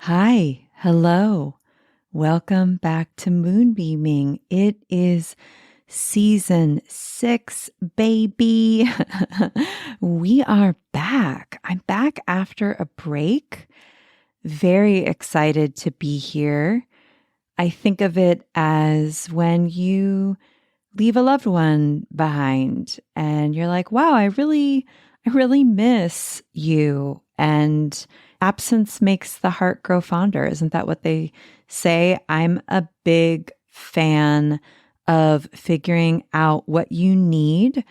Hi, hello. Welcome back to Moonbeaming. It is season 6, baby. We are back. I'm back after a break. Very excited to be here. I think of it as when you leave a loved one behind and you're like, wow, I really miss you. And absence makes the heart grow fonder. Isn't that what they say? I'm a big fan of figuring out what you need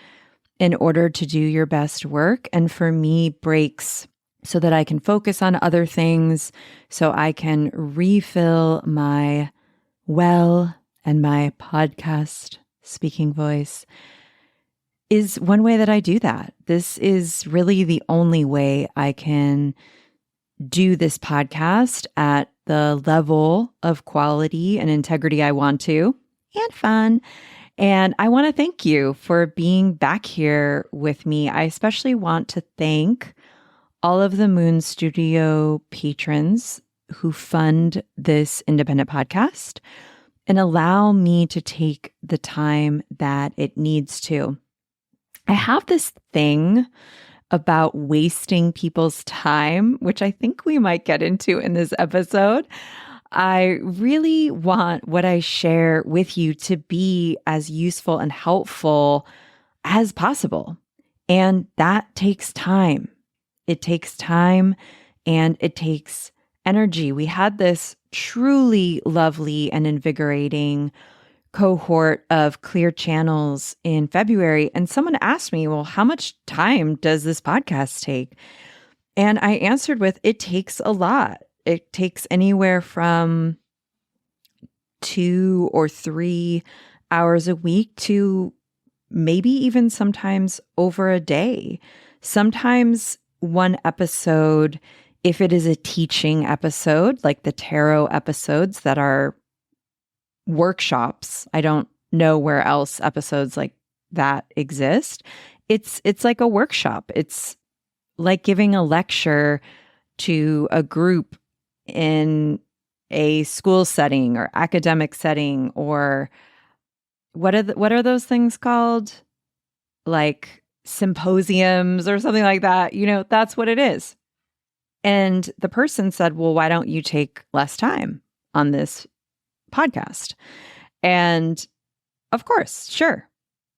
in order to do your best work. And for me, breaks so that I can focus on other things, so I can refill my well and my podcast speaking voice is one way that I do that. This is really the only way I can do this podcast at the level of quality and integrity I want to, and fun. And I want to thank you for being back here with me. I especially want to thank all of the Moon Studio patrons who fund this independent podcast and allow me to take the time that it needs to. I have this thing about wasting people's time, which I think we might get into in this episode. I really want what I share with you to be as useful and helpful as possible. And that takes time. It takes time and it takes energy. We had this truly lovely and invigorating cohort of clear channels in February. And someone asked me, well, how much time does this podcast take? And I answered with, it takes a lot. It takes anywhere from 2 or 3 hours a week to maybe even sometimes over a day. Sometimes one episode, if it is a teaching episode, like the tarot episodes that are workshops, I don't know where else episodes like that exist. It's like a workshop. It's like giving a lecture to a group in a school setting or academic setting, or what are those things called? Like symposiums or something like that. You know, that's what it is. And the person said, well, why don't you take less time on this podcast? And of course, sure.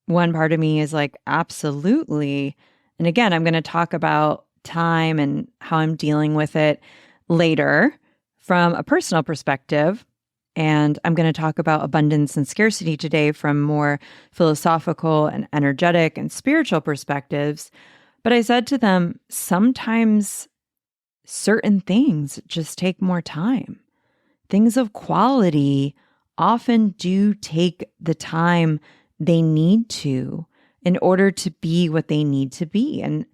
One part of me is like, absolutely. And again, I'm going to talk about time and how I'm dealing with it later from a personal perspective. And I'm going to talk about abundance and scarcity today from more philosophical and energetic and spiritual perspectives. But I said to them, sometimes certain things just take more time. Things of quality often do take the time they need to in order to be what they need to be. And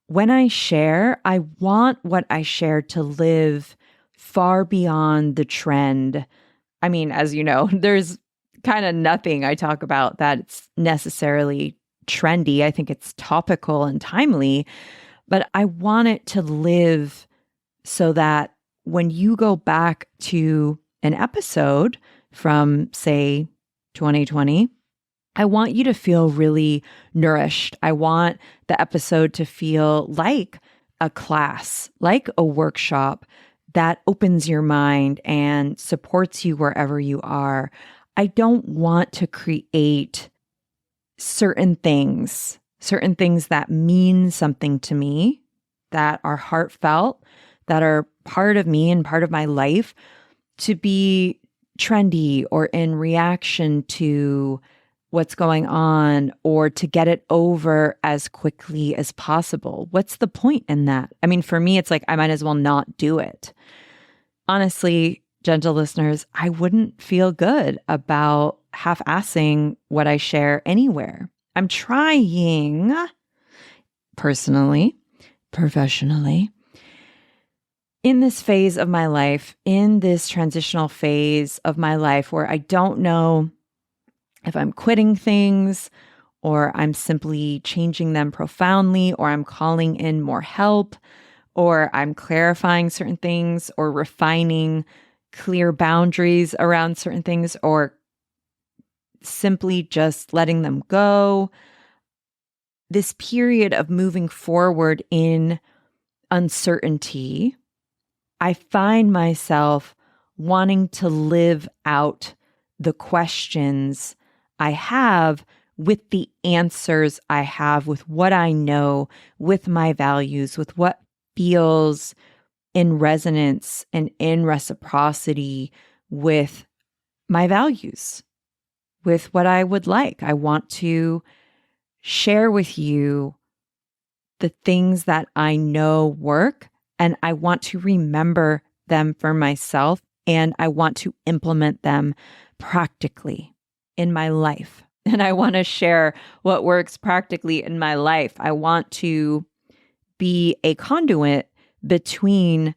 when I share, I want what I share to live far beyond the trend. I mean, as you know, there's kind of nothing I talk about that's necessarily trendy. I think it's topical and timely, but I want it to live so that when you go back to an episode from, say, 2020, I want you to feel really nourished. I want the episode to feel like a class, like a workshop that opens your mind and supports you wherever you are. I don't want to create certain things that mean something to me, that are heartfelt, that are part of me and part of my life, to be trendy or in reaction to what's going on, or to get it over as quickly as possible. What's the point in that? I mean, for me, it's like I might as well not do it. Honestly, gentle listeners, I wouldn't feel good about half-assing what I share anywhere. I'm trying, personally, professionally, in this phase of my life, in this transitional phase of my life where I don't know if I'm quitting things, or I'm simply changing them profoundly, or I'm calling in more help, or I'm clarifying certain things or refining clear boundaries around certain things, or simply just letting them go. This period of moving forward in uncertainty, I find myself wanting to live out the questions I have with the answers I have, with what I know, with my values, with what feels in resonance and in reciprocity with my values, with what I would like. I want to share with you the things that I know work, and I want to remember them for myself, and I want to implement them practically in my life. And I want to share what works practically in my life. I want to be a conduit between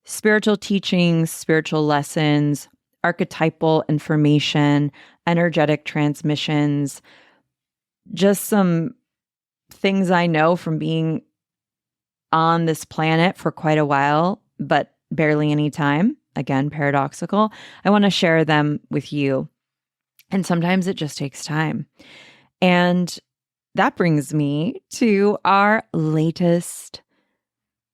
spiritual teachings, spiritual lessons, archetypal information, energetic transmissions, just some things I know from being on this planet for quite a while, but barely any time. Again, paradoxical. I want to share them with you. And sometimes it just takes time. And that brings me to our latest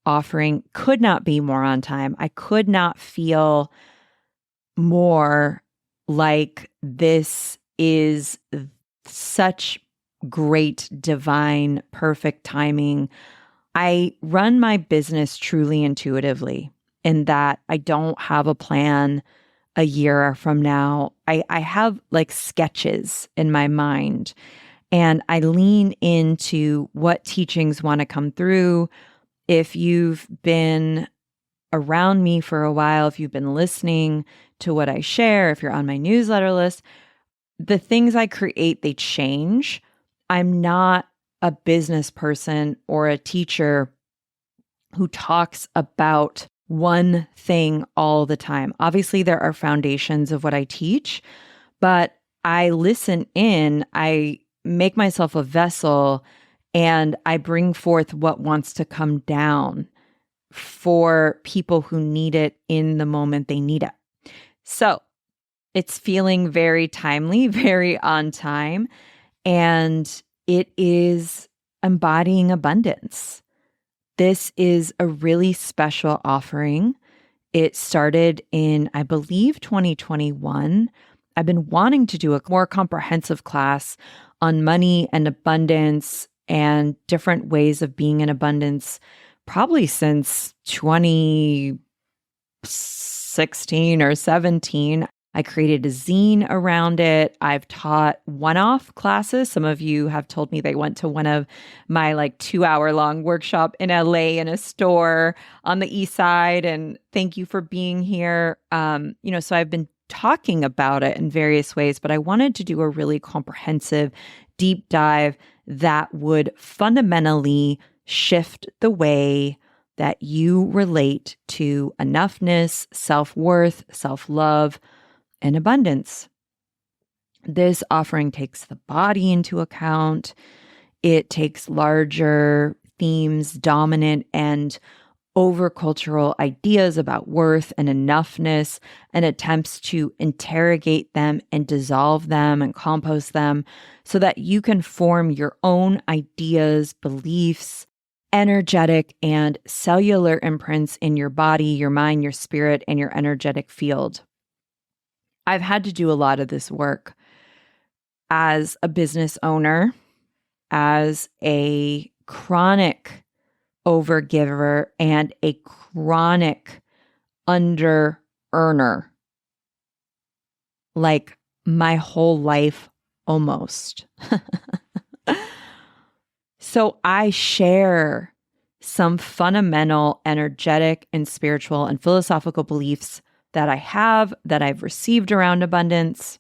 offering. Could not be more on time. I could not feel more like this is such great, divine, perfect timing. I run my business truly intuitively, in that I don't have a plan a year from now. I have like sketches in my mind, and I lean into what teachings want to come through. If you've been around me for a while, if you've been listening to what I share, if you're on my newsletter list, the things I create, they change. I'm not a business person or a teacher who talks about one thing all the time. Obviously, there are foundations of what I teach, but I listen in, I make myself a vessel, and I bring forth what wants to come down for people who need it in the moment they need it. So it's feeling very timely, very on time, and it is embodying abundance. This is a really special offering. It started in, I believe, 2021. I've been wanting to do a more comprehensive class on money and abundance and different ways of being in abundance probably since 2016 or 17. I created a zine around it. I've taught one-off classes. Some of you have told me they went to one of my 2-hour-long workshop in LA in a store on the east side. And thank you for being here. So I've been talking about it in various ways, but I wanted to do a really comprehensive deep dive that would fundamentally shift the way that you relate to enoughness, self-worth, self-love, and abundance. This offering takes the body into account. It takes larger themes, dominant and overcultural ideas about worth and enoughness, and attempts to interrogate them and dissolve them and compost them so that you can form your own ideas, beliefs, energetic and cellular imprints in your body, your mind, your spirit, and your energetic field. I've had to do a lot of this work as a business owner, as a chronic overgiver, and a chronic under earner, like my whole life almost. So I share some fundamental energetic and spiritual and philosophical beliefs that I have, that I've received around abundance.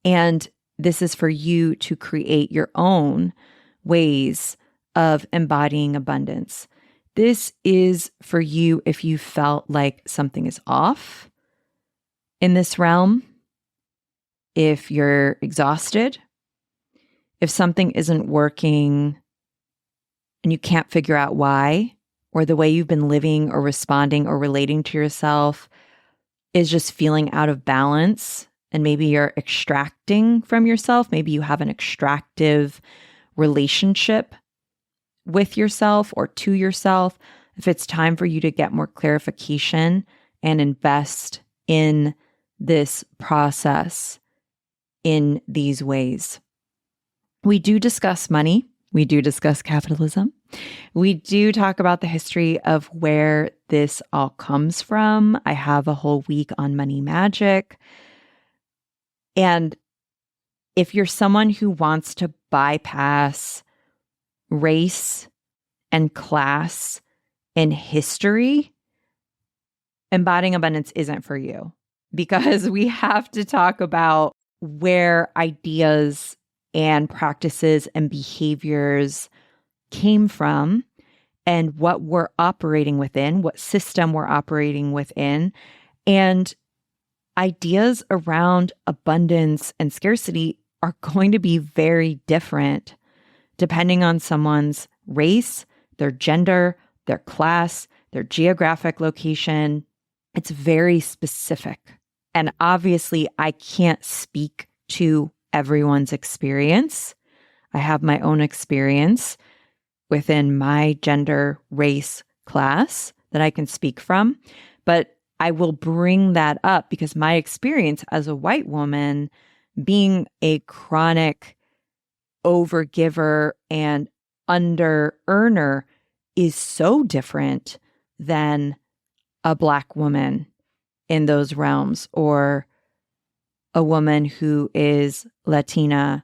And this is for you to create your own ways of embodying abundance. This is for you if you felt like something is off in this realm, if you're exhausted, if something isn't working and you can't figure out why, or the way you've been living or responding or relating to yourself is just feeling out of balance, and maybe you're extracting from yourself, maybe you have an extractive relationship with yourself or to yourself, if it's time for you to get more clarification and invest in this process in these ways. We do discuss money. We do discuss capitalism. We do talk about the history of where this all comes from. I have a whole week on money magic. And if you're someone who wants to bypass race and class and history, Embodying Abundance isn't for you, because we have to talk about where ideas and practices and behaviors came from and what we're operating within, what system we're operating within, and ideas around abundance and scarcity are going to be very different depending on someone's race, their gender, their class, their geographic location. It's very specific. And obviously, I can't speak to everyone's experience. I have my own experience within my gender, race, class that I can speak from. But I will bring that up because my experience as a white woman, being a chronic overgiver and under earner, is so different than a Black woman in those realms, or a woman who is Latina,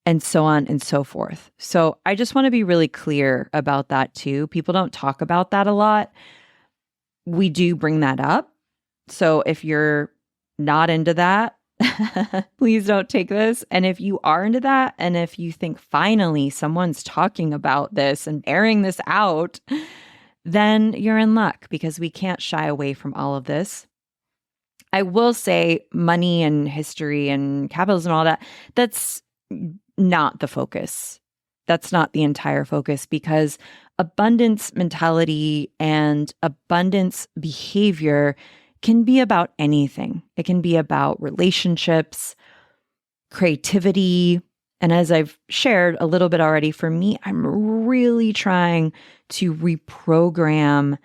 and so on and so forth. So I just want to be really clear about that too. People don't talk about that a lot. We do bring that up. So if you're not into that, please don't take this. And if you are into that, and if you think finally someone's talking about this and airing this out, then you're in luck, because we can't shy away from all of this. I will say money and history and capitalism and all that, that's not the focus. That's not the entire focus, because abundance mentality and abundance behavior can be about anything. It can be about relationships, creativity. And as I've shared a little bit already, for me, I'm really trying to reprogram,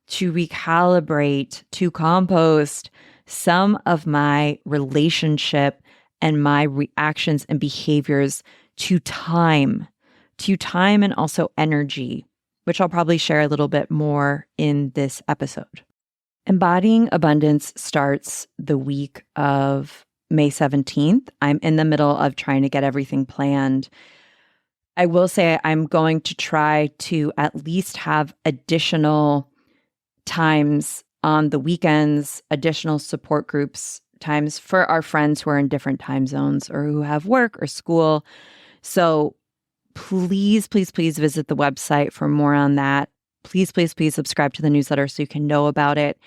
to recalibrate, to compost some of my relationship and my reactions and behaviors to time and also energy, which I'll probably share a little bit more in this episode. Embodying Abundance starts the week of May 17th. I'm in the middle of trying to get everything planned. I will say I'm going to try to at least have additional times on the weekends, additional support groups, times for our friends who are in different time zones or who have work or school. So please, please, please visit the website for more on that. Please, please, please subscribe to the newsletter so you can know about it.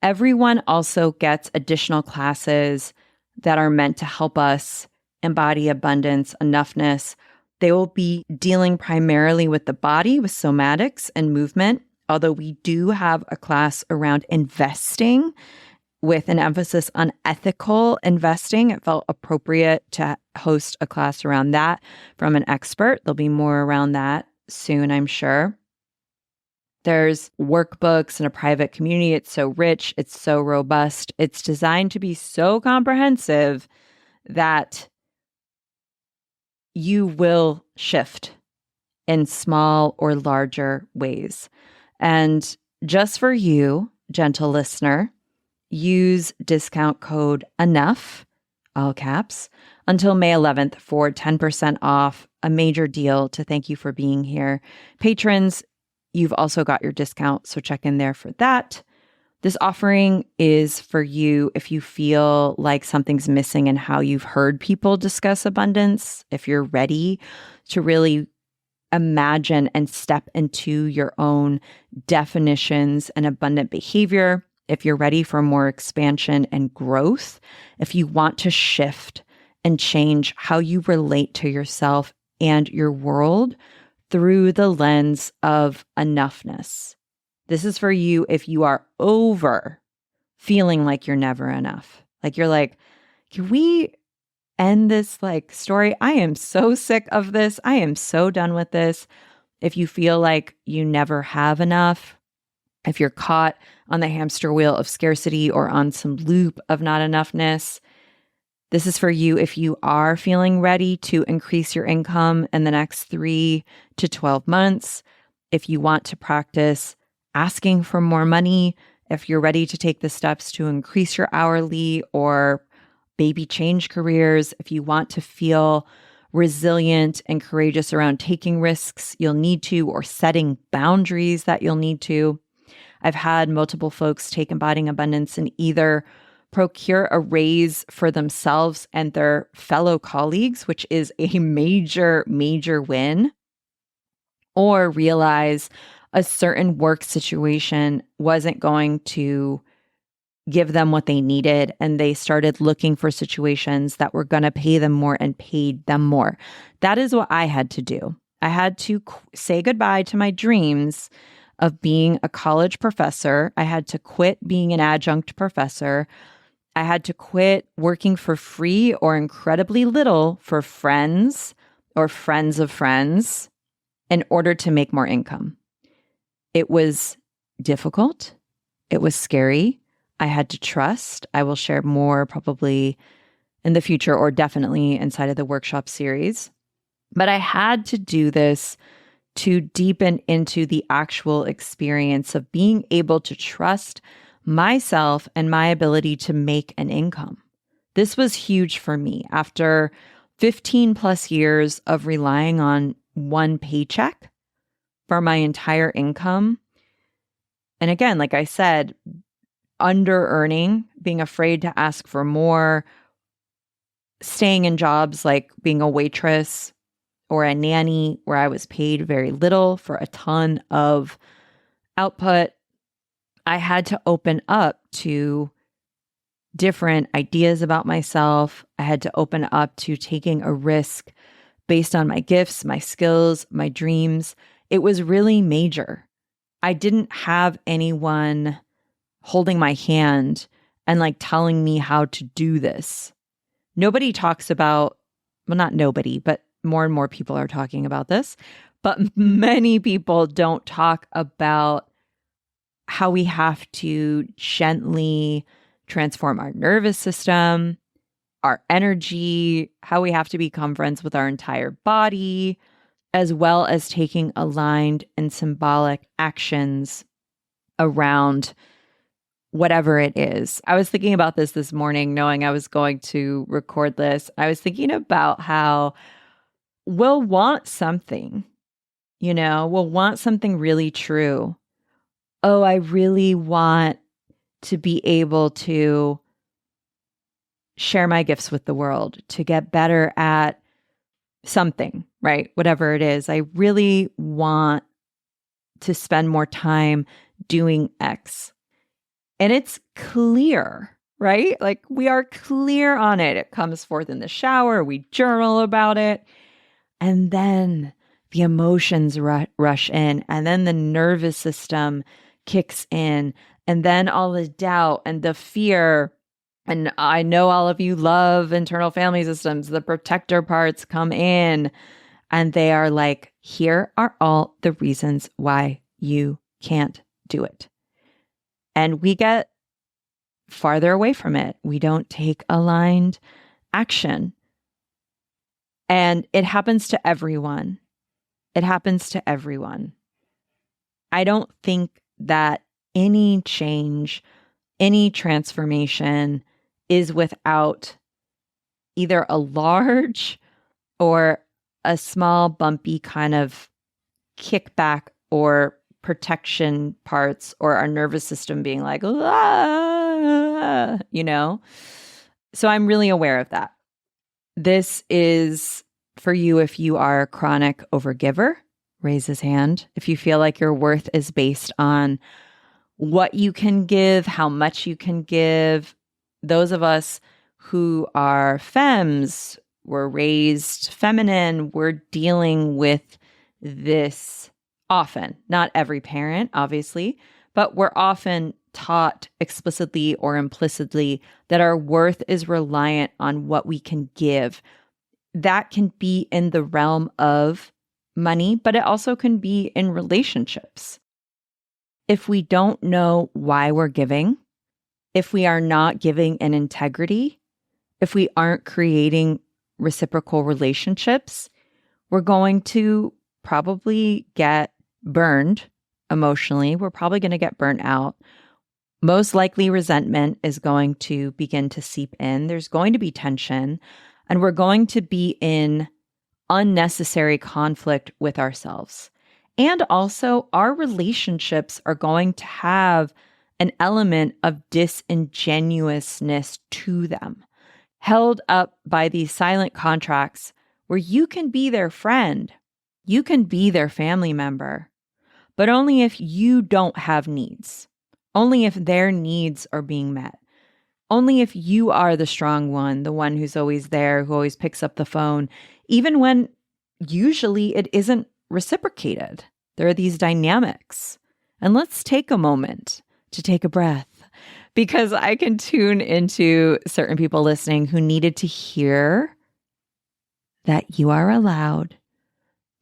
Everyone also gets additional classes that are meant to help us embody abundance, enoughness. They will be dealing primarily with the body, with somatics and movement, although we do have a class around investing with an emphasis on ethical investing. It felt appropriate to host a class around that from an expert. There'll be more around that soon, I'm sure. There's workbooks and a private community. It's so rich. It's so robust. It's designed to be so comprehensive that you will shift in small or larger ways. And just for you, gentle listener, use discount code ENOUGH, all caps, until May 11th for 10% off, a major deal to thank you for being here. Patrons, you've also got your discount, so check in there for that. This offering is for you if you feel like something's missing in how you've heard people discuss abundance, if you're ready to really imagine and step into your own definitions and abundant behavior, if you're ready for more expansion and growth, if you want to shift and change how you relate to yourself and your world through the lens of enoughness. This is for you if you are over feeling like you're never enough. Like you're like, can we end this like story? I am so sick of this. I am so done with this. If you feel like you never have enough, if you're caught on the hamster wheel of scarcity or on some loop of not enoughness, this is for you if you are feeling ready to increase your income in the next 3 to 12 months. If you want to practice asking for more money, if you're ready to take the steps to increase your hourly or maybe change careers, if you want to feel resilient and courageous around taking risks you'll need to or setting boundaries that you'll need to. I've had multiple folks take Embodying Abundance and either procure a raise for themselves and their fellow colleagues, which is a major, major win, or realize a certain work situation wasn't going to give them what they needed, and they started looking for situations that were going to pay them more and paid them more. That is what I had to do. I had to say goodbye to my dreams of being a college professor. I had to quit being an adjunct professor. I had to quit working for free or incredibly little for friends or friends of friends in order to make more income. It was difficult. It was scary. I had to trust. I will share more probably in the future or definitely inside of the workshop series. But I had to do this to deepen into the actual experience of being able to trust myself and my ability to make an income. This was huge for me after 15 plus years of relying on one paycheck for my entire income. And again, like I said, under earning, being afraid to ask for more, staying in jobs like being a waitress or a nanny where I was paid very little for a ton of output. I had to open up to different ideas about myself. I had to open up to taking a risk based on my gifts, my skills, my dreams. It was really major. I didn't have anyone holding my hand and like telling me how to do this. Nobody talks about, well, not nobody, but more and more people are talking about this, but many people don't talk about how we have to gently transform our nervous system, our energy, how we have to become friends with our entire body, as well as taking aligned and symbolic actions around whatever it is. I was thinking about this morning, knowing I was going to record this. I was thinking about how we'll want something, we'll want something really true. Oh, I really want to be able to share my gifts with the world, to get better at something, right? Whatever it is. I really want to spend more time doing X. And it's clear, right? Like we are clear on it. It comes forth in the shower. We journal about it. And then the emotions rush in. And then the nervous system kicks in. And then all the doubt and the fear. And I know all of you love internal family systems. The protector parts come in. And they are like, here are all the reasons why you can't do it. And we get farther away from it. We don't take aligned action. And it happens to everyone. It happens to everyone. I don't think that any change, any transformation is without either a large or a small, bumpy kind of kickback or protection parts, or our nervous system being like, ah, So I'm really aware of that. This is for you if you are a chronic overgiver. Raise his hand. If you feel like your worth is based on what you can give, how much you can give. Those of us who are femmes, were raised feminine, we're dealing with this often. Not every parent, obviously, but we're often taught explicitly or implicitly that our worth is reliant on what we can give. That can be in the realm of money, but it also can be in relationships. If we don't know why we're giving, if we are not giving in integrity, if we aren't creating reciprocal relationships, we're going to probably get burned emotionally. We're probably going to get burnt out. Most likely resentment is going to begin to seep in. There's going to be tension, and we're going to be in unnecessary conflict with ourselves. And also, our relationships are going to have an element of disingenuousness to them, held up by these silent contracts where you can be their friend, you can be their family member, but only if you don't have needs, only if their needs are being met, only if you are the strong one, the one who's always there, who always picks up the phone, even when usually it isn't reciprocated. There are these dynamics. And let's take a moment to take a breath, because I can tune into certain people listening who needed to hear that you are allowed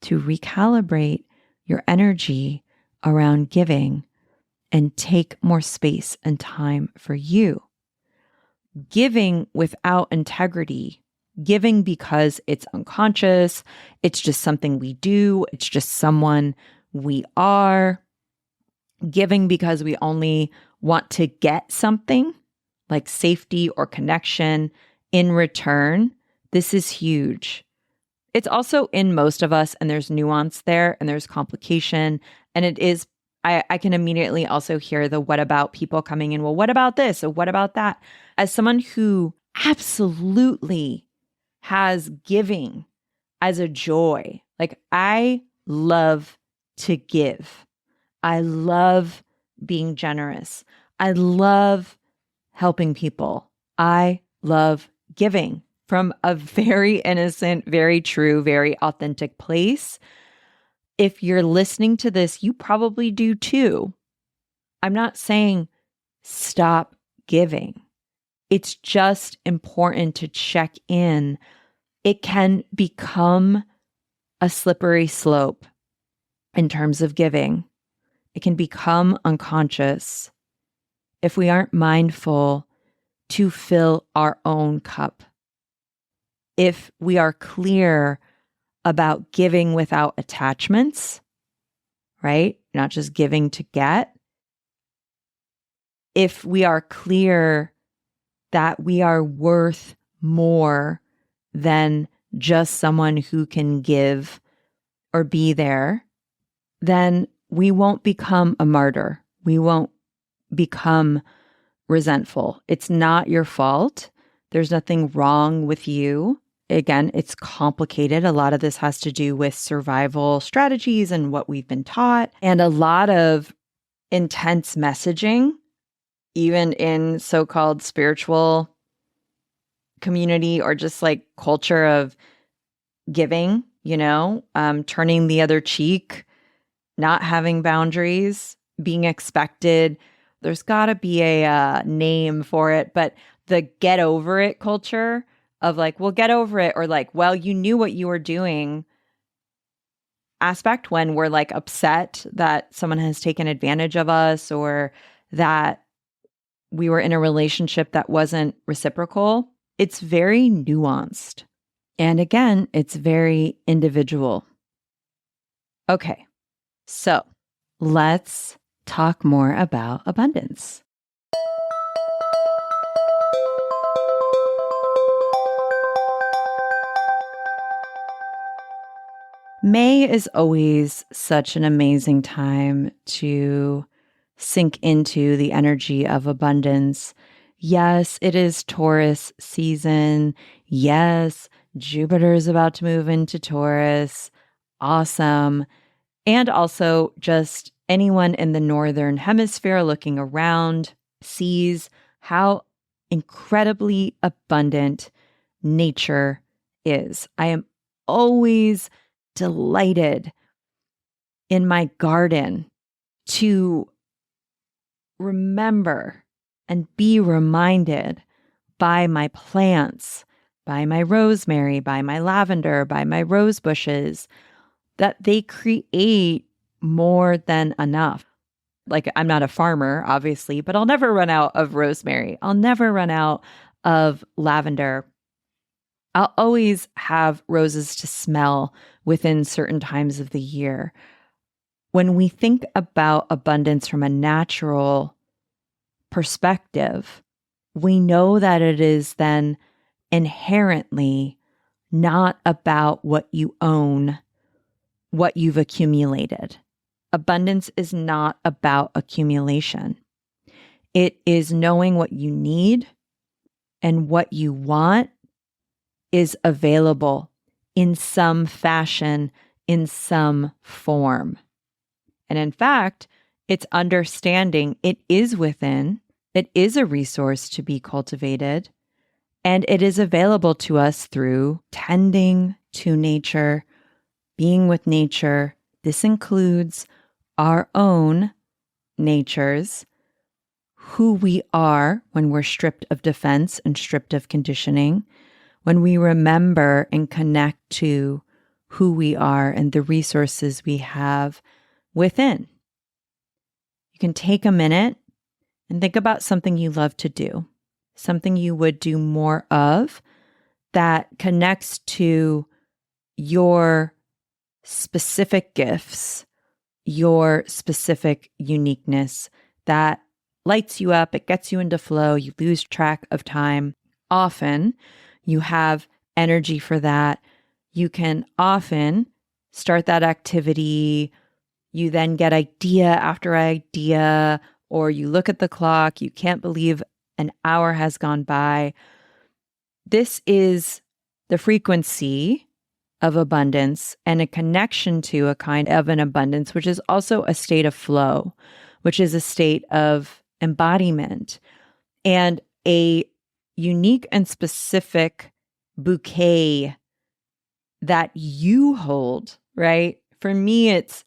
to recalibrate your energy around giving and take more space and time for you. Giving without integrity, giving because it's unconscious, it's just something we do, it's just someone we are, giving because we only want to get something like safety or connection in return, this is huge. It's also in most of us, and there's nuance there, and there's complication, and it is, I can immediately also hear the what about people coming in, well, what about this? Or what about that? As someone who absolutely has giving as a joy, like I love to give. I love being generous. I love helping people. I love giving from a very innocent, very true, very authentic place. If you're listening to this, you probably do too. I'm not saying stop giving. It's just important to check in. It can become a slippery slope in terms of giving. It can become unconscious if we aren't mindful to fill our own cup. If we are clear about giving without attachments, right? Not just giving to get. If we are clear that we are worth more than just someone who can give or be there, then we won't become a martyr. We won't become resentful. It's not your fault. There's nothing wrong with you. Again, it's complicated. A lot of this has to do with survival strategies and what we've been taught, and a lot of intense messaging, even in so-called spiritual community or just like culture of giving, turning the other cheek, not having boundaries, being expected. There's got to be a name for it, but the get over it culture of like, well, get over it, or like, well, you knew what you were doing aspect when we're like upset that someone has taken advantage of us or that we were in a relationship that wasn't reciprocal. It's very nuanced. And again, it's very individual. Okay, so let's talk more about abundance. May is always such an amazing time to sink into the energy of abundance. Yes, it is Taurus season. Yes, Jupiter is about to move into Taurus. Awesome. And also just anyone in the Northern Hemisphere looking around sees how incredibly abundant nature is. I am always delighted in my garden to remember and be reminded by my plants, by my rosemary, by my lavender, by my rose bushes, that they create more than enough. Like, I'm not a farmer, obviously, but I'll never run out of rosemary. I'll never run out of lavender. I'll always have roses to smell within certain times of the year. When we think about abundance from a natural perspective, we know that it is then inherently not about what you own, what you've accumulated. Abundance is not about accumulation. It is knowing what you need and what you want is available in some fashion, in some form. And in fact, it's understanding it is within, it is a resource to be cultivated, and it is available to us through tending to nature, being with nature. This includes our own natures, who we are when we're stripped of defense and stripped of conditioning, when we remember and connect to who we are and the resources we have within. You can take a minute and think about something you love to do, something you would do more of that connects to your specific gifts, your specific uniqueness that lights you up, it gets you into flow, you lose track of time. Often you have energy for that. You can often start that activity. You then get idea after idea, or you look at the clock, you can't believe an hour has gone by. This is the frequency of abundance and a connection to a kind of an abundance, which is also a state of flow, which is a state of embodiment and a unique and specific bouquet that you hold, right? For me, it's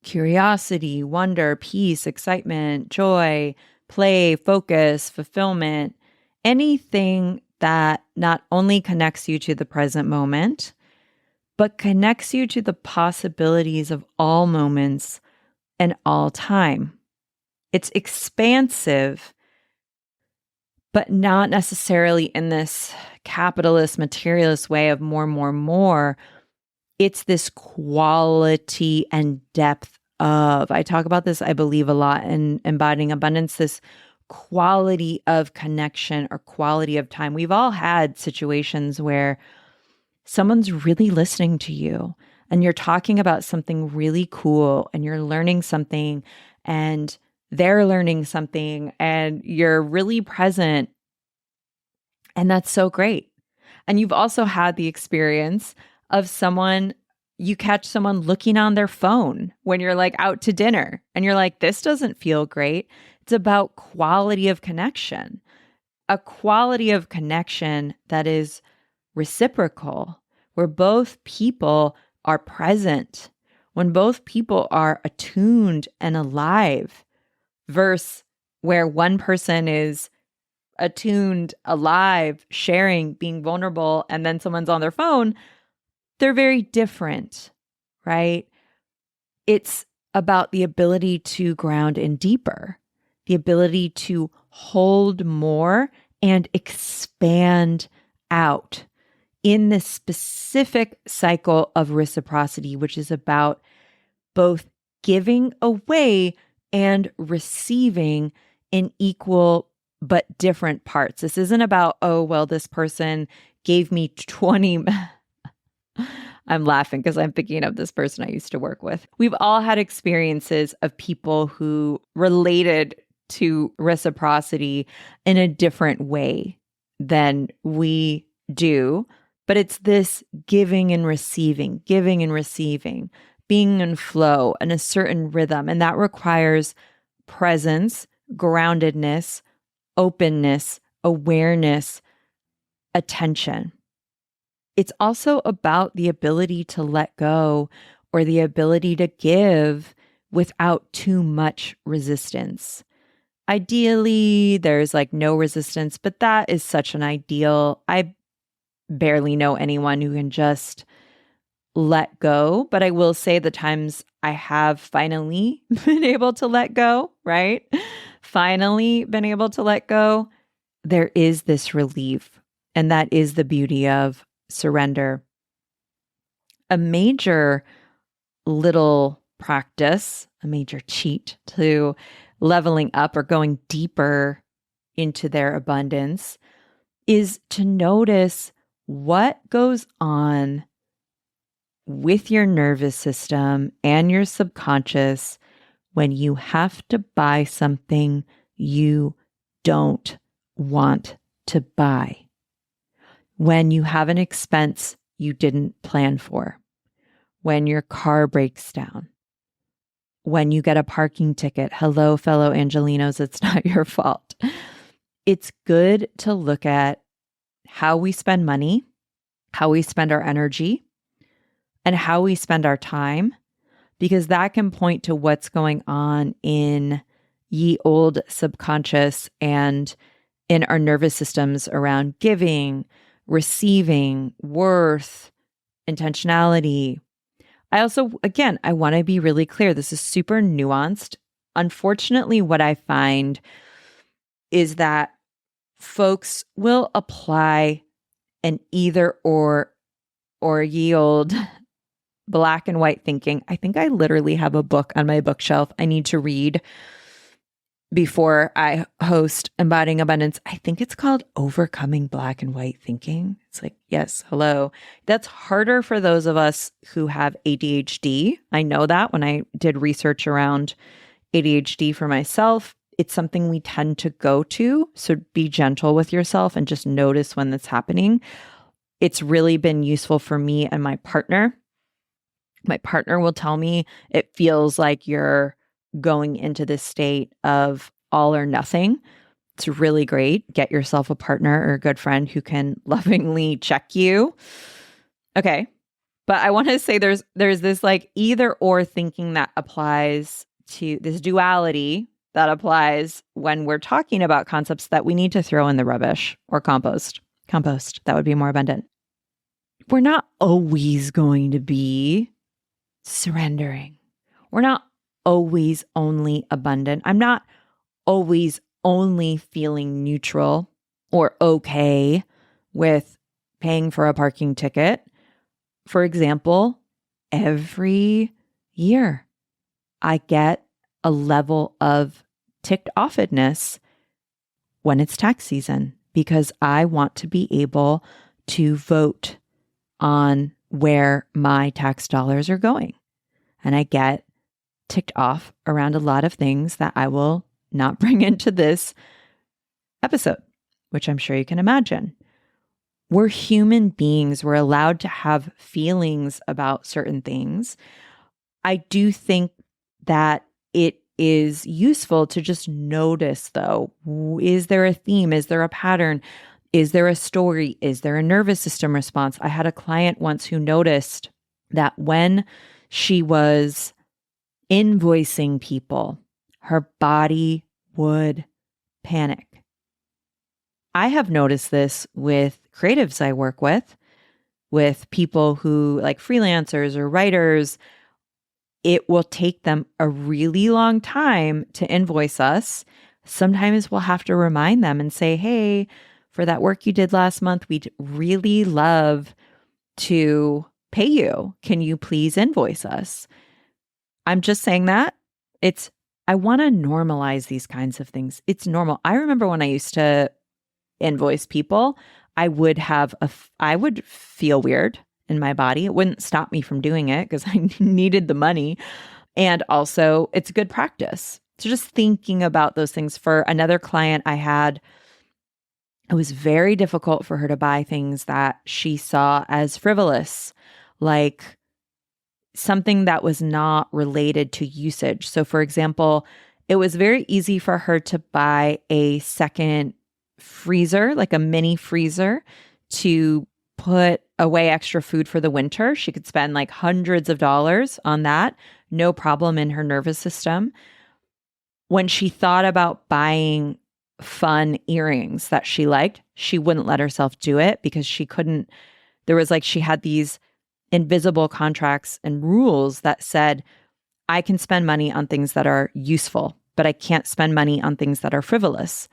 curiosity, wonder, peace, excitement, joy, play, focus, fulfillment, anything that not only connects you to the present moment, but connects you to the possibilities of all moments and all time. It's expansive, but not necessarily in this capitalist, materialist way of more, more, more. It's this quality and depth of, I talk about this, I believe, a lot in Embodying Abundance, this quality of connection or quality of time. We've all had situations where someone's really listening to you and you're talking about something really cool and you're learning something and they're learning something and you're really present. And that's so great. And you've also had the experience of you catch someone looking on their phone when you're like out to dinner and you're like, this doesn't feel great. It's about quality of connection, a quality of connection that is reciprocal, where both people are present, when both people are attuned and alive, versus where one person is attuned, alive, sharing, being vulnerable, and then someone's on their phone. They're very different, right? It's about the ability to ground in deeper, the ability to hold more and expand out in this specific cycle of reciprocity, which is about both giving away and receiving in equal but different parts. This isn't about, oh, well, this person gave me 20. I'm laughing because I'm thinking of this person I used to work with. We've all had experiences of people who related to reciprocity in a different way than we do. But it's this giving and receiving, being in flow and a certain rhythm. And that requires presence, groundedness, openness, awareness, attention. It's also about the ability to let go or the ability to give without too much resistance. Ideally, there's like no resistance, but that is such an ideal. I barely know anyone who can just let go. But I will say the times I have finally been able to let go, right? Finally been able to let go, there is this relief. And that is the beauty of surrender. A major little practice, a major cheat to leveling up or going deeper into their abundance is to notice what goes on with your nervous system and your subconscious when you have to buy something you don't want to buy, when you have an expense you didn't plan for, when your car breaks down, when you get a parking ticket. Hello, fellow Angelinos, it's not your fault. It's good to look at how we spend money, how we spend our energy, and how we spend our time, because that can point to what's going on in ye old subconscious and in our nervous systems around giving, receiving, worth, intentionality. I also, again, I want to be really clear. This is super nuanced. Unfortunately, what I find is that folks will apply an either or ye old black and white thinking. I think I literally have a book on my bookshelf I need to read before I host Embodying Abundance. I think it's called Overcoming Black and White Thinking. It's like, yes, hello. That's harder for those of us who have ADHD. I know that when I did research around ADHD for myself, it's something we tend to go to. So be gentle with yourself and just notice when that's happening. It's really been useful for me and my partner. My partner will tell me it feels like you're going into this state of all or nothing. It's really great. Get yourself a partner or a good friend who can lovingly check you. Okay. But I want to say there's this like either or thinking that applies to this duality that applies when we're talking about concepts that we need to throw in the rubbish or compost. Compost, that would be more abundant. We're not always going to be surrendering. We're not always only abundant. I'm not always only feeling neutral or okay with paying for a parking ticket. For example, every year I get a level of ticked offedness when it's tax season because I want to be able to vote on where my tax dollars are going. And I get ticked off around a lot of things that I will not bring into this episode, which I'm sure you can imagine. We're human beings. We're allowed to have feelings about certain things. I do think that it is useful to just notice, though, is there a theme? Is there a pattern? Is there a story? Is there a nervous system response? I had a client once who noticed that when she was invoicing people, her body would panic. I have noticed this with creatives I work with people who like freelancers or writers. It will take them a really long time to invoice us. Sometimes we'll have to remind them and say, hey, for that work you did last month, we'd really love to pay you. Can you please invoice us? I'm just saying that. I want to normalize these kinds of things. It's normal. I remember when I used to invoice people, I would feel weird in my body. It wouldn't stop me from doing it because I needed the money. And also it's good practice. So just thinking about those things. For another client I had, it was very difficult for her to buy things that she saw as frivolous, like something that was not related to usage. So for example, it was very easy for her to buy a second freezer, like a mini freezer, to put away extra food for the winter. She could spend like hundreds of dollars on that, no problem in her nervous system. when she thought about buying fun earrings that she liked, she wouldn't let herself do it because she couldn't. There was like, she had these invisible contracts and rules that said, I can spend money on things that are useful, but I can't spend money on things that are frivolous.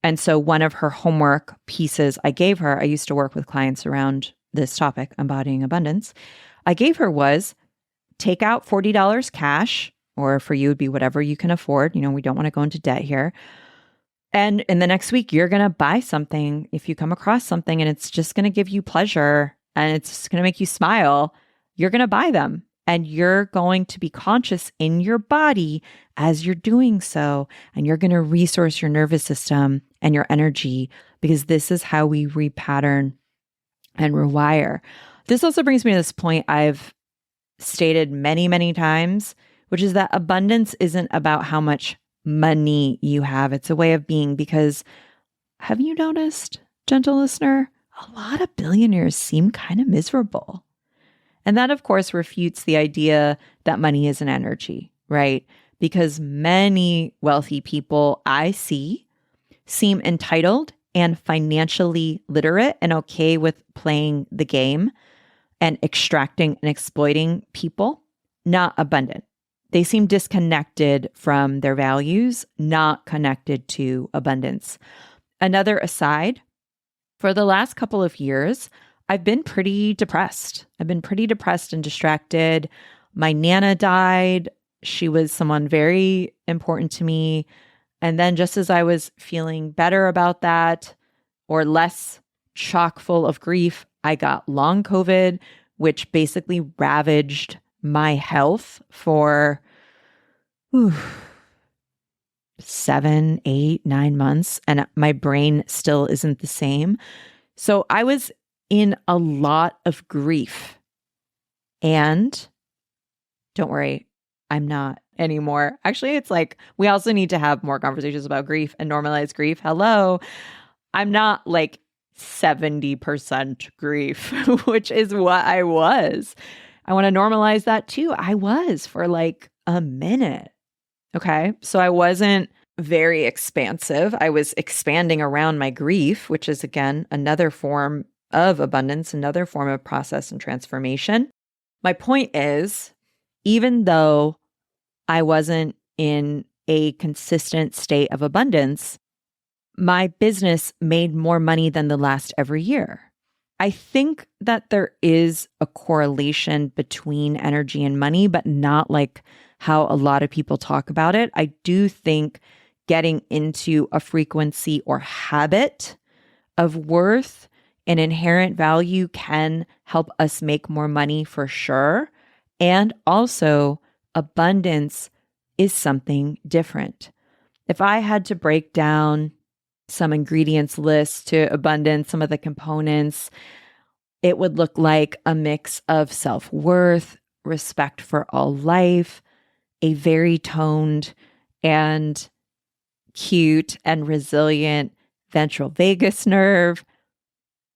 And so one of her homework pieces I gave her, I used to work with clients around this topic, embodying abundance. I gave her was take out $40 cash, or for you, it'd be whatever you can afford. We don't want to go into debt here. And in the next week, you're going to buy something. If you come across something and it's just going to give you pleasure and it's just going to make you smile, you're going to buy them. And you're going to be conscious in your body as you're doing so. And you're going to resource your nervous system and your energy, because this is how we repattern and rewire. This also brings me to this point I've stated many, many times, which is that abundance isn't about how much money you have. It's a way of being, because have you noticed, gentle listener, a lot of billionaires seem kind of miserable. And that, of course, refutes the idea that money is an energy, right? Because many wealthy people I see seem entitled and financially literate and okay with playing the game and extracting and exploiting people, not abundant. They seem disconnected from their values, not connected to abundance. Another aside, for the last couple of years, I've been pretty depressed. I've been pretty depressed and distracted. My Nana died. She was someone very important to me. And then just as I was feeling better about that, or less chock full of grief, I got long COVID, which basically ravaged my health for 7, 8, 9 months. And my brain still isn't the same. So I was in a lot of grief. And don't worry, I'm not anymore. Actually, it's like we also need to have more conversations about grief and normalize grief. Hello. I'm not like 70% grief, which is what I was. I want to normalize that too. I was for like a minute. Okay. So I wasn't very expansive. I was expanding around my grief, which is again another form of abundance, another form of process and transformation. My point is, even though I wasn't in a consistent state of abundance, my business made more money than the last every year. I think that there is a correlation between energy and money, but not like how a lot of people talk about it. I do think getting into a frequency or habit of worth and inherent value can help us make more money for sure. And also, abundance is something different. If I had to break down some ingredients list to abundance, some of the components, it would look like a mix of self-worth, respect for all life, a very toned and cute and resilient ventral vagus nerve,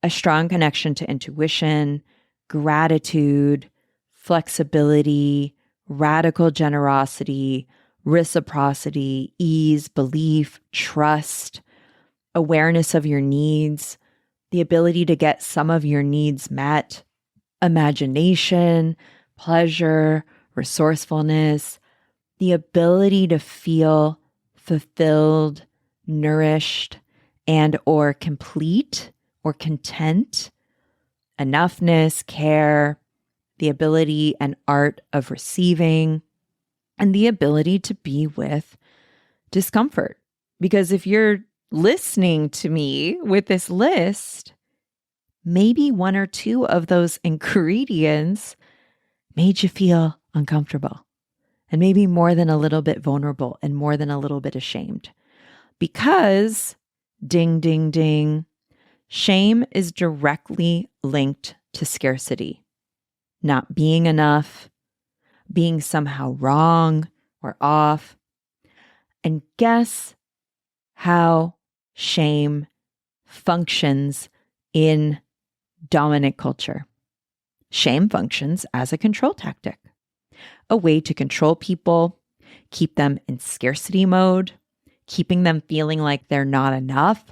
a strong connection to intuition, gratitude, flexibility, radical generosity, reciprocity, ease, belief, trust, awareness of your needs, the ability to get some of your needs met, imagination, pleasure, resourcefulness, the ability to feel fulfilled, nourished, and or complete or content, enoughness, care, the ability and art of receiving, and the ability to be with discomfort. Because if you're listening to me with this list, maybe one or two of those ingredients made you feel uncomfortable, and maybe more than a little bit vulnerable and more than a little bit ashamed. Because, ding, ding, ding, shame is directly linked to scarcity, not being enough, being somehow wrong or off. And guess how shame functions in dominant culture? Shame functions as a control tactic, a way to control people, keep them in scarcity mode, keeping them feeling like they're not enough.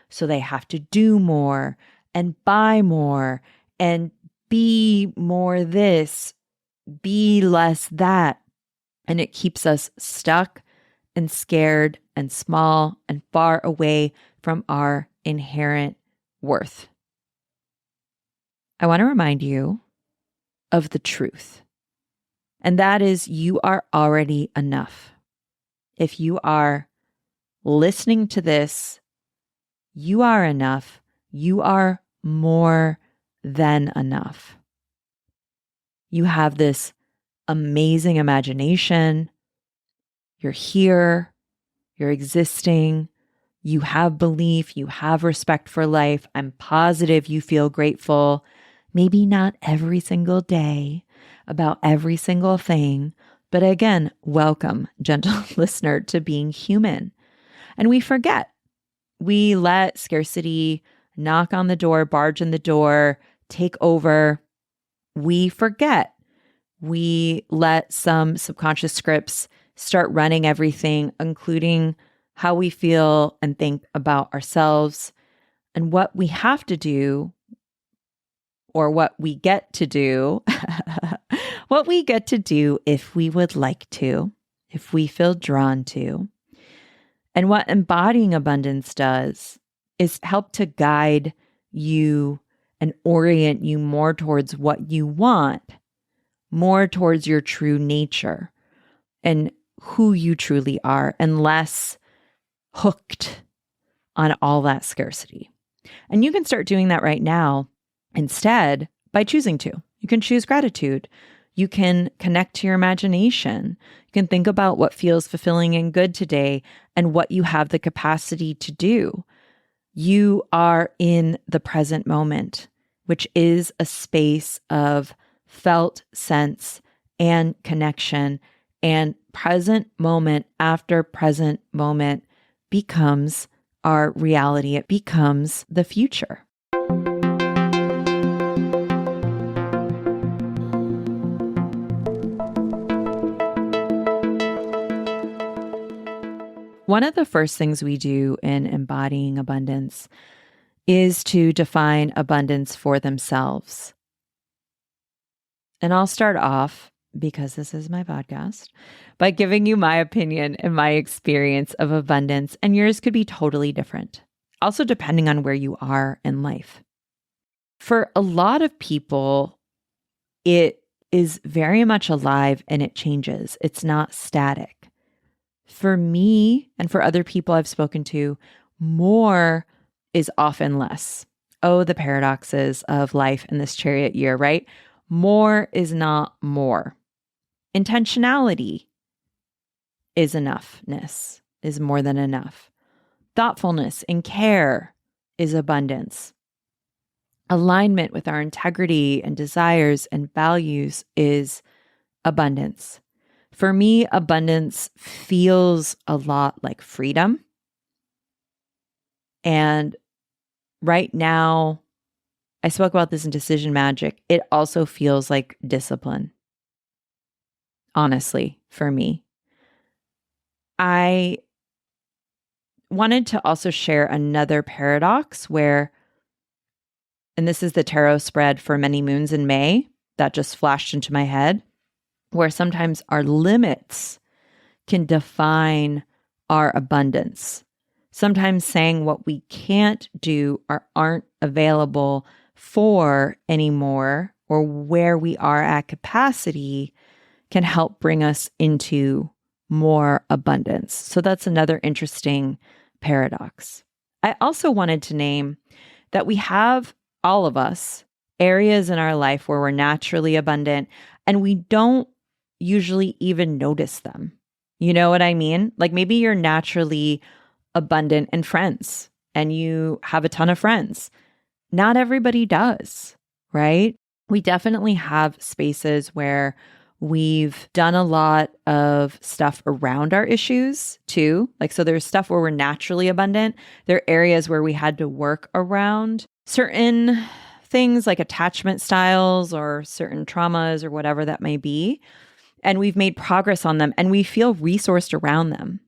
So they have to do more and buy more and be more this, be less that. And it keeps us stuck and scared and small and far away from our inherent worth. I want to remind you of the truth. And that is, you are already enough. If you are listening to this, you are enough. You are more than enough. You have this amazing imagination. You're here. You're existing. You have belief. You have respect for life. I'm positive you feel grateful. Maybe not every single day about every single thing. But again, welcome, gentle listener, to being human. And we forget. We let scarcity knock on the door, barge in the door, take over. We forget. We let some subconscious scripts start running everything, including how we feel and think about ourselves. And what we have to do, or what we get to do, what we get to do if we would like to, if we feel drawn to. And what embodying abundance does is help to guide you and orient you more towards what you want, more towards your true nature and who you truly are, and less hooked on all that scarcity. And you can start doing that right now instead by choosing to. You can choose gratitude. You can connect to your imagination. You can think about what feels fulfilling and good today and what you have the capacity to do. You are in the present moment, which is a space of felt sense and connection. And present moment after present moment becomes our reality. It becomes the future. One of the first things we do in embodying abundance is to define abundance for themselves. And I'll start off, because this is my podcast, by giving you my opinion and my experience of abundance, and yours could be totally different. Also, depending on where you are in life. For a lot of people, it is very much alive and it changes. It's not static. For me and for other people I've spoken to, more is often less. Oh, the paradoxes of life in this chariot year, right? More is not more. Intentionality is enoughness, is more than enough. Thoughtfulness and care is abundance. Alignment with our integrity and desires and values is abundance. For me, abundance feels a lot like freedom. And right now, I spoke about this in Decision Magic. It also feels like discipline. Honestly, for me. I wanted to also share another paradox where, and this is the tarot spread for many moons in May that just flashed into my head, where sometimes our limits can define our abundance. Sometimes saying what we can't do or aren't available for anymore, or where we are at capacity, can help bring us into more abundance. So that's another interesting paradox. I also wanted to name that we have, all of us, areas in our life where we're naturally abundant and we don't usually even notice them. You know what I mean? Like maybe you're naturally abundant in friends and you have a ton of friends. Not everybody does, right? We definitely have spaces where we've done a lot of stuff around our issues too. Like, so there's stuff where we're naturally abundant. There are areas where we had to work around certain things like attachment styles or certain traumas or whatever that may be. and we've made progress on them and we feel resourced around them.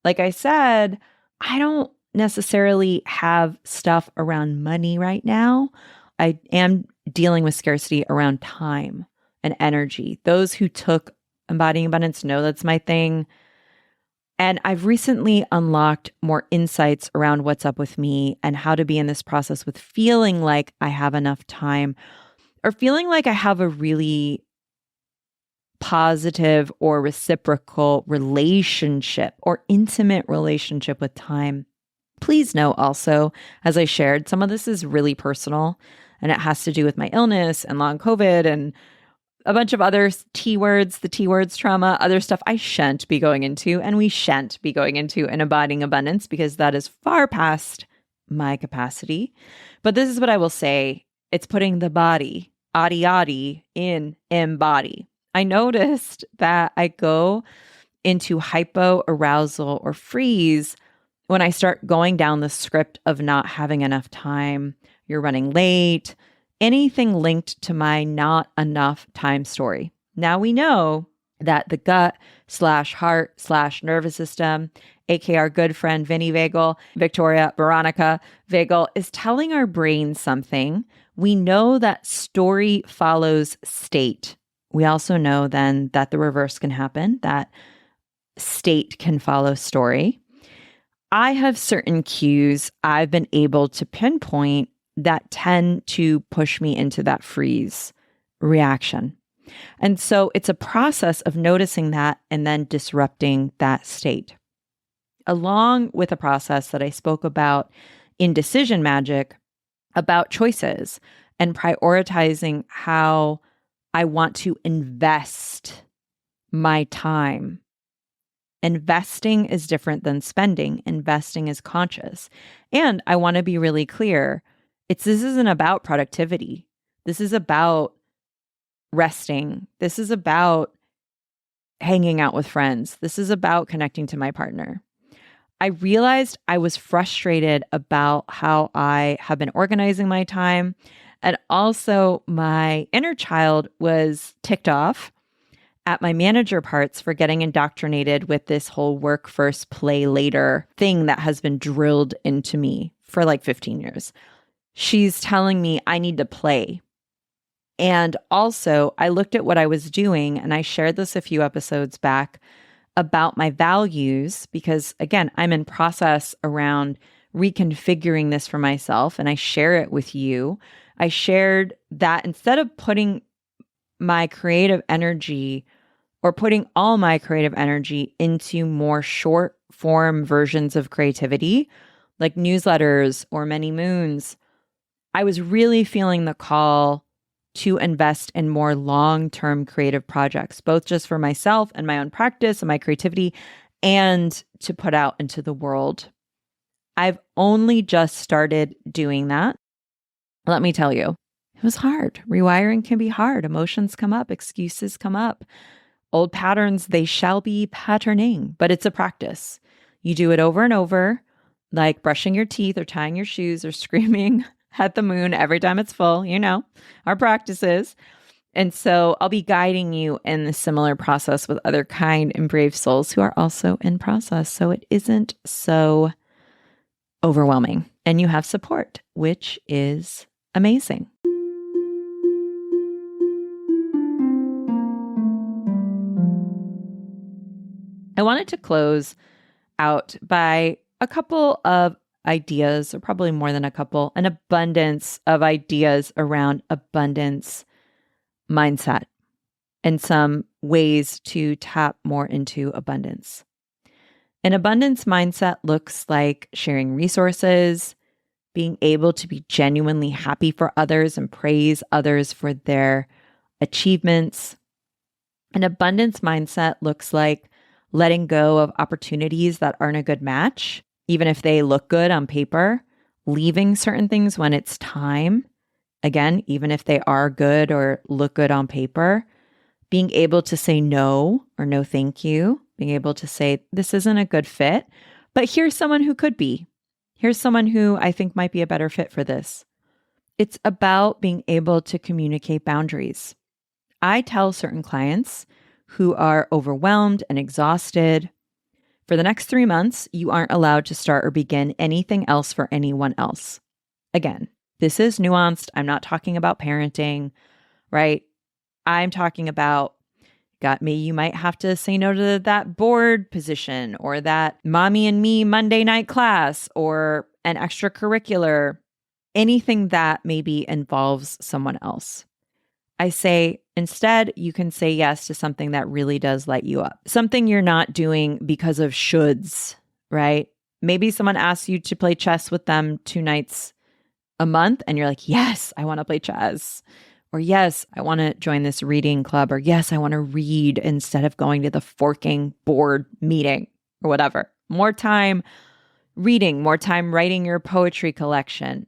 Like I said, I don't necessarily have stuff around money right now. I am dealing with scarcity around time and energy. Those who took Embodying Abundance know that's my thing. And I've recently unlocked more insights around what's up with me and how to be in this process with feeling like I have enough time or feeling like I have a really positive or reciprocal relationship or intimate relationship with time. Please know also, as I shared, some of this is really personal and it has to do with my illness and long COVID and a bunch of other T words, the T words trauma, other stuff I shan't be going into, and we shan't be going into in Embodying Abundance because that is far past my capacity. But this is what I will say. It's putting the body, adi in embody. I noticed that I go into hypo-arousal or freeze when I start going down the script of not having enough time, you're running late, anything linked to my not enough time story. Now we know that the gut/heart/nervous system, aka our good friend Vinny Vagel, Victoria Veronica Vagel, is telling our brain something. We know that story follows state. We also know then that the reverse can happen, that state can follow story. I have certain cues I've been able to pinpoint that tend to push me into that freeze reaction. And so it's a process of noticing that and then disrupting that state. Along with a process that I spoke about in Decision Magic about choices and prioritizing how I want to invest my time. Investing is different than spending. Investing is conscious. And I want to be really clear. This isn't about productivity. This is about resting. This is about hanging out with friends. This is about connecting to my partner. I realized I was frustrated about how I have been organizing my time. And also my inner child was ticked off at my manager parts for getting indoctrinated with this whole work first, play later thing that has been drilled into me for like 15 years. She's telling me I need to play. And also I looked at what I was doing, and I shared this a few episodes back about my values, because again, I'm in process around reconfiguring this for myself, and I share it with you. I shared that instead of putting my creative energy or putting all my creative energy into more short form versions of creativity, like newsletters or many moons, I was really feeling the call to invest in more long-term creative projects, both just for myself and my own practice and my creativity, and to put out into the world. I've only just started doing that. Let me tell you, it was hard. Rewiring can be hard. Emotions come up, excuses come up. Old patterns, they shall be patterning, but it's a practice. You do it over and over, like brushing your teeth or tying your shoes or screaming at the moon every time it's full, our practices. And so I'll be guiding you in a similar process with other kind and brave souls who are also in process. So it isn't so overwhelming, and you have support, which is amazing. I wanted to close out by a couple of ideas, or probably more than a couple, an abundance of ideas around abundance mindset and some ways to tap more into abundance. An abundance mindset looks like sharing resources, being able to be genuinely happy for others and praise others for their achievements. An abundance mindset looks like letting go of opportunities that aren't a good match, even if they look good on paper, leaving certain things when it's time. Again, even if they are good or look good on paper, being able to say no or no thank you, being able to say, this isn't a good fit, but here's someone who could be. Here's someone who I think might be a better fit for this. It's about being able to communicate boundaries. I tell certain clients who are overwhelmed and exhausted. For the next 3 months, you aren't allowed to start or begin anything else for anyone else. Again, this is nuanced. I'm not talking about parenting, right? I'm talking about you might have to say no to that board position or that mommy and me Monday night class or an extracurricular, anything that maybe involves someone else. I say instead, you can say yes to something that really does light you up. Something you're not doing because of shoulds, right? Maybe someone asks you to play chess with them 2 nights a month and you're like, yes, I want to play chess. Or yes, I want to join this reading club. Or yes, I want to read instead of going to the forking board meeting or whatever. More time reading, more time writing your poetry collection.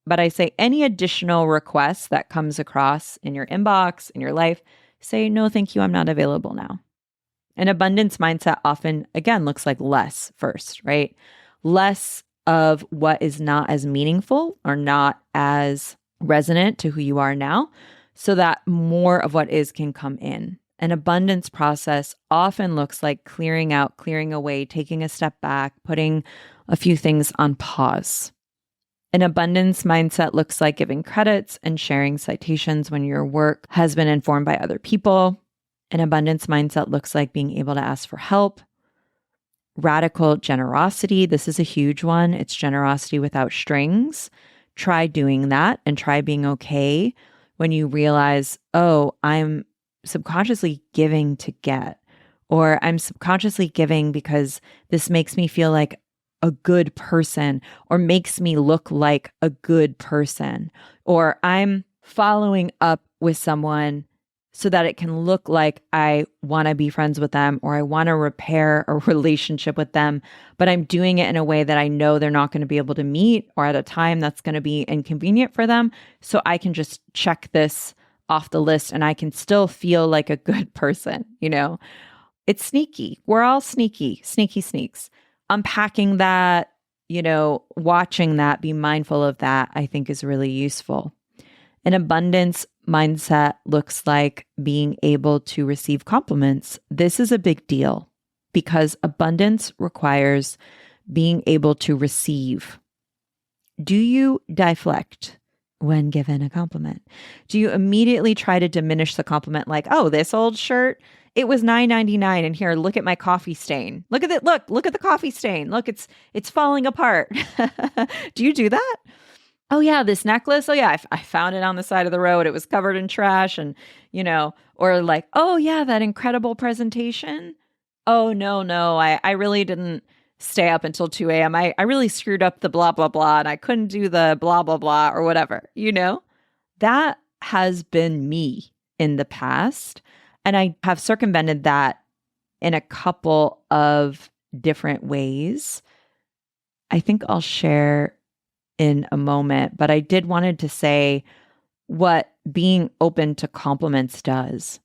But I say any additional requests that comes across in your inbox, in your life, say, no, thank you, I'm not available now. An abundance mindset often, again, looks like less first, right? Less of what is not as meaningful or not as resonant to who you are now, so that more of what is can come in. An abundance process often looks like clearing out, clearing away, taking a step back, putting a few things on pause. An abundance mindset looks like giving credits and sharing citations when your work has been informed by other people. An abundance mindset looks like being able to ask for help. Radical generosity. This is a huge one. It's generosity without strings. Try doing that and try being okay when you realize, oh, I'm subconsciously giving to get, or I'm subconsciously giving because this makes me feel like a good person or makes me look like a good person, or I'm following up with someone so that it can look like I want to be friends with them or I want to repair a relationship with them, but I'm doing it in a way that I know they're not going to be able to meet or at a time that's going to be inconvenient for them. So I can just check this off the list and I can still feel like a good person, It's sneaky. We're all sneaky sneaks. Unpacking that, watching that, be mindful of that, I think is really useful. An abundance mindset looks like being able to receive compliments. This is a big deal because abundance requires being able to receive. Do you deflect when given a compliment? Do you immediately try to diminish the compliment like, oh, this old shirt, it was $9.99 and here, look at my coffee stain. Look at it. Look at the coffee stain. Look, it's falling apart. Do you do that? Oh yeah, this necklace. Oh yeah, I found it on the side of the road. It was covered in trash and, or like, oh yeah, that incredible presentation. Oh no, I really didn't stay up until 2 a.m. I really screwed up the blah, blah, blah, and I couldn't do the blah, blah, blah, or whatever, That has been me in the past. And I have circumvented that in a couple of different ways. I think I'll share in a moment, but I did wanted to say what being open to compliments does.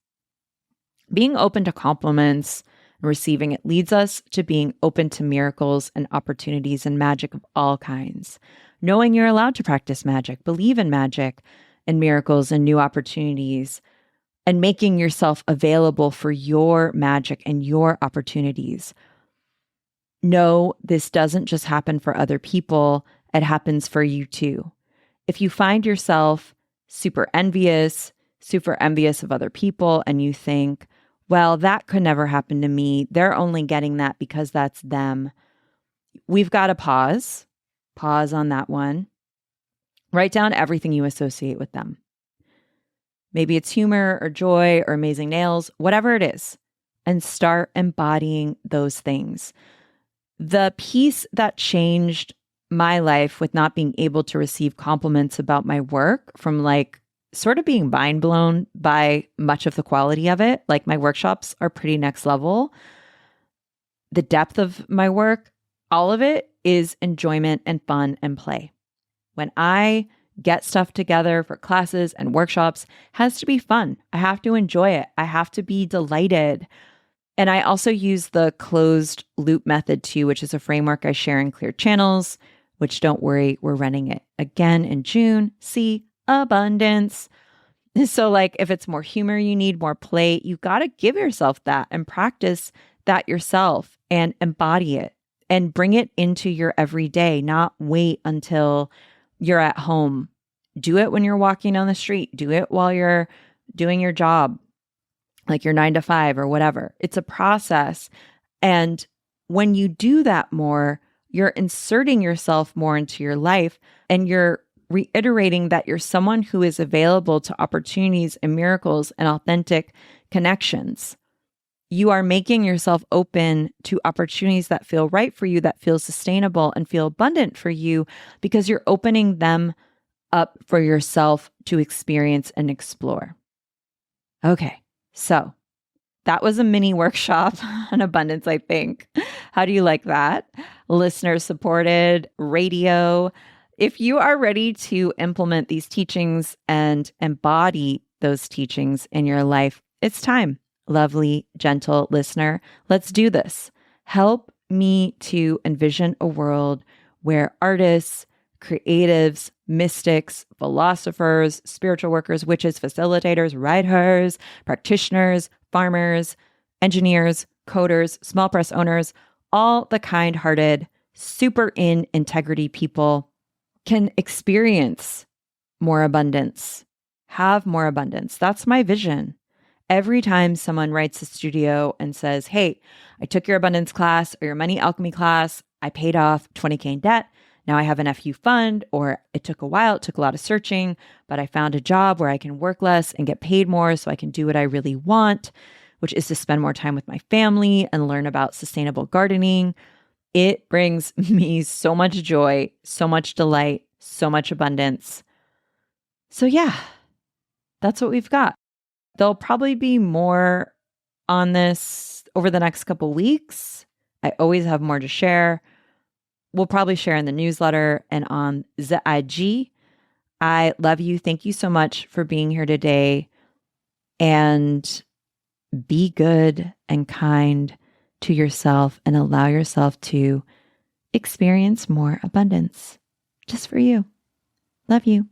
Being open to compliments and receiving it leads us to being open to miracles and opportunities and magic of all kinds. Knowing you're allowed to practice magic, believe in magic and miracles and new opportunities, and making yourself available for your magic and your opportunities. No, this doesn't just happen for other people. It happens for you too. If you find yourself super envious of other people, and you think, well, that could never happen to me. They're only getting that because that's them. We've got to pause on that one. Write down everything you associate with them. Maybe it's humor or joy or amazing nails, whatever it is, and start embodying those things. The piece that changed my life with not being able to receive compliments about my work, from like sort of being mind blown by much of the quality of it. Like my workshops are pretty next level. The depth of my work, all of it is enjoyment and fun and play. When I get stuff together for classes and workshops, it has to be fun. I have to enjoy it. I have to be delighted. And I also use the closed loop method too, which is a framework I share in Clear Channels, which don't worry, we're running it again in June. See, abundance. So like if it's more humor you need, more play, you got to give yourself that and practice that yourself and embody it and bring it into your everyday, not wait until you're at home. Do it when you're walking down the street. Do it while you're doing your job, like your 9 to 5 or whatever. It's a process. And when you do that more, you're inserting yourself more into your life and you're reiterating that you're someone who is available to opportunities and miracles and authentic connections. You are making yourself open to opportunities that feel right for you, that feel sustainable and feel abundant for you because you're opening them up for yourself to experience and explore. Okay, so that was a mini workshop on abundance, I think. How do you like that? Listener supported radio. If you are ready to implement these teachings and embody those teachings in your life, it's time. Lovely, gentle listener, let's do this. Help me to envision a world where artists, creatives, mystics, philosophers, spiritual workers, witches, facilitators, writers, practitioners, farmers, engineers, coders, small press owners, all the kind-hearted, super in integrity people can experience more abundance, have more abundance. That's my vision. Every time someone writes a studio and says, hey, I took your abundance class or your money alchemy class, I paid off $20K in debt. Now I have an FU fund, or it took a while, it took a lot of searching, but I found a job where I can work less and get paid more so I can do what I really want, which is to spend more time with my family and learn about sustainable gardening. It brings me so much joy, so much delight, so much abundance. So yeah, that's what we've got. There'll probably be more on this over the next couple weeks. I always have more to share. We'll probably share in the newsletter and on the IG. I love you. Thank you so much for being here today. And be good and kind to yourself and allow yourself to experience more abundance just for you. Love you.